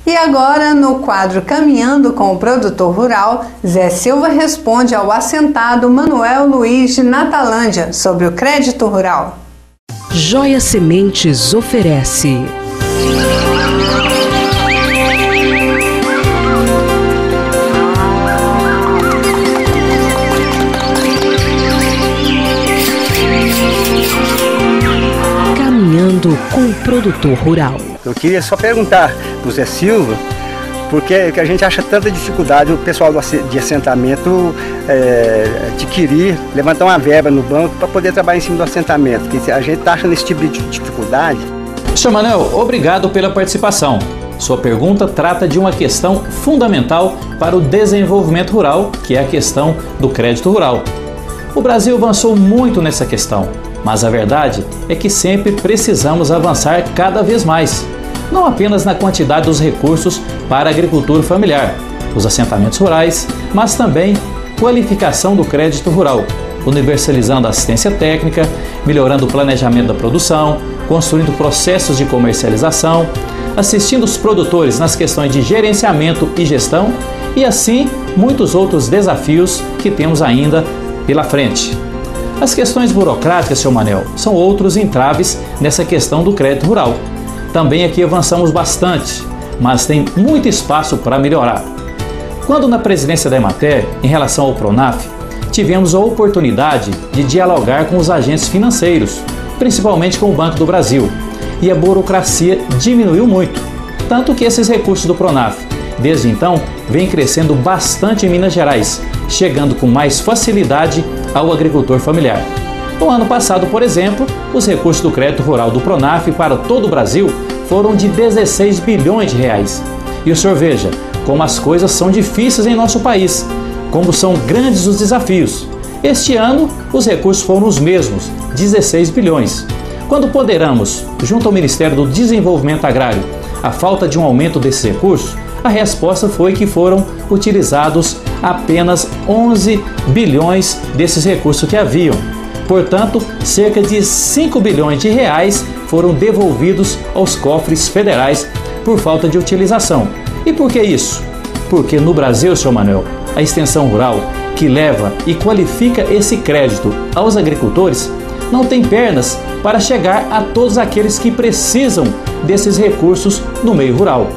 E agora, no quadro Caminhando com o Produtor Rural, Zé Silva responde ao assentado Manuel Luiz de Natalândia sobre o crédito rural. Joia Sementes oferece Caminhando com o Produtor Rural. Eu queria só perguntar para o Zé Silva, porque a gente acha tanta dificuldade o pessoal de assentamento adquirir, levantar uma verba no banco para poder trabalhar em cima do assentamento, porque a gente está achando esse tipo de dificuldade. Sr. Manuel, obrigado pela participação. Sua pergunta trata de uma questão fundamental para o desenvolvimento rural, que é a questão do crédito rural. O Brasil avançou muito nessa questão, mas a verdade é que sempre precisamos avançar cada vez mais, não apenas na quantidade dos recursos para a agricultura familiar, os assentamentos rurais, mas também qualificação do crédito rural, universalizando a assistência técnica, melhorando o planejamento da produção, construindo processos de comercialização, assistindo os produtores nas questões de gerenciamento e gestão e assim muitos outros desafios que temos ainda pela frente. As questões burocráticas, Sr. Manuel, são outros entraves nessa questão do crédito rural. Também aqui avançamos bastante, mas tem muito espaço para melhorar. Quando na presidência da Emater, em relação ao Pronaf, tivemos a oportunidade de dialogar com os agentes financeiros, principalmente com o Banco do Brasil, e a burocracia diminuiu muito, tanto que esses recursos do Pronaf, desde então, vêm crescendo bastante em Minas Gerais, chegando com mais facilidade ao agricultor familiar. No ano passado, por exemplo, os recursos do crédito rural do Pronaf para todo o Brasil foram de 16 bilhões de reais. E o senhor veja como as coisas são difíceis em nosso país, como são grandes os desafios. Este ano, os recursos foram os mesmos, 16 bilhões. Quando ponderamos, junto ao Ministério do Desenvolvimento Agrário, a falta de um aumento desses recursos, a resposta foi que foram utilizados apenas 11 bilhões desses recursos que haviam. Portanto, cerca de 5 bilhões de reais foram devolvidos aos cofres federais por falta de utilização. E por que isso? Porque no Brasil, Sr. Manuel, a extensão rural, que leva e qualifica esse crédito aos agricultores, não tem pernas para chegar a todos aqueles que precisam desses recursos no meio rural.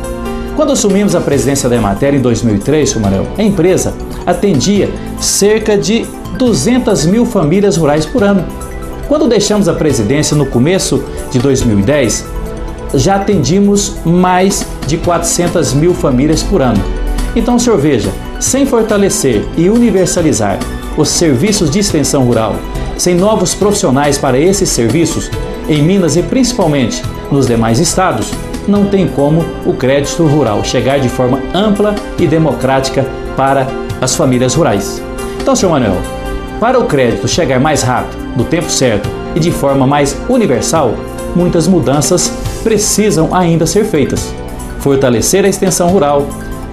Quando assumimos a presidência da Emater em 2003, Sr. Manuel, a empresa atendia cerca de 200 mil famílias rurais por ano. Quando deixamos a presidência no começo de 2010, já atendimos mais de 400 mil famílias por ano. Então, o senhor veja, sem fortalecer e universalizar os serviços de extensão rural, sem novos profissionais para esses serviços, em Minas e principalmente nos demais estados, não tem como o crédito rural chegar de forma ampla e democrática para as famílias rurais. Então, Sr. Manuel, para o crédito chegar mais rápido, no tempo certo e de forma mais universal, muitas mudanças precisam ainda ser feitas. Fortalecer a extensão rural,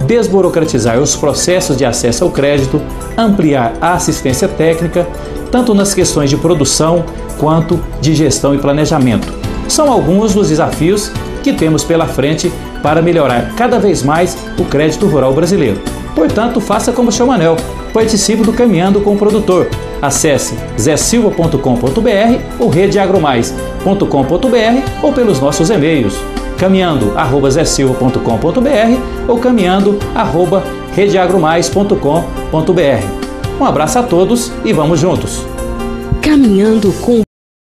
desburocratizar os processos de acesso ao crédito, ampliar a assistência técnica, tanto nas questões de produção quanto de gestão e planejamento. São alguns dos desafios que temos pela frente para melhorar cada vez mais o crédito rural brasileiro. Portanto, faça como o Sr. Manuel, participe do Caminhando com o Produtor. Acesse zesilva.com.br ou redeagromais.com.br ou pelos nossos e-mails caminhando@zesilva.com.br ou caminhando@redeagromais.com.br. Um abraço a todos e vamos juntos! Caminhando com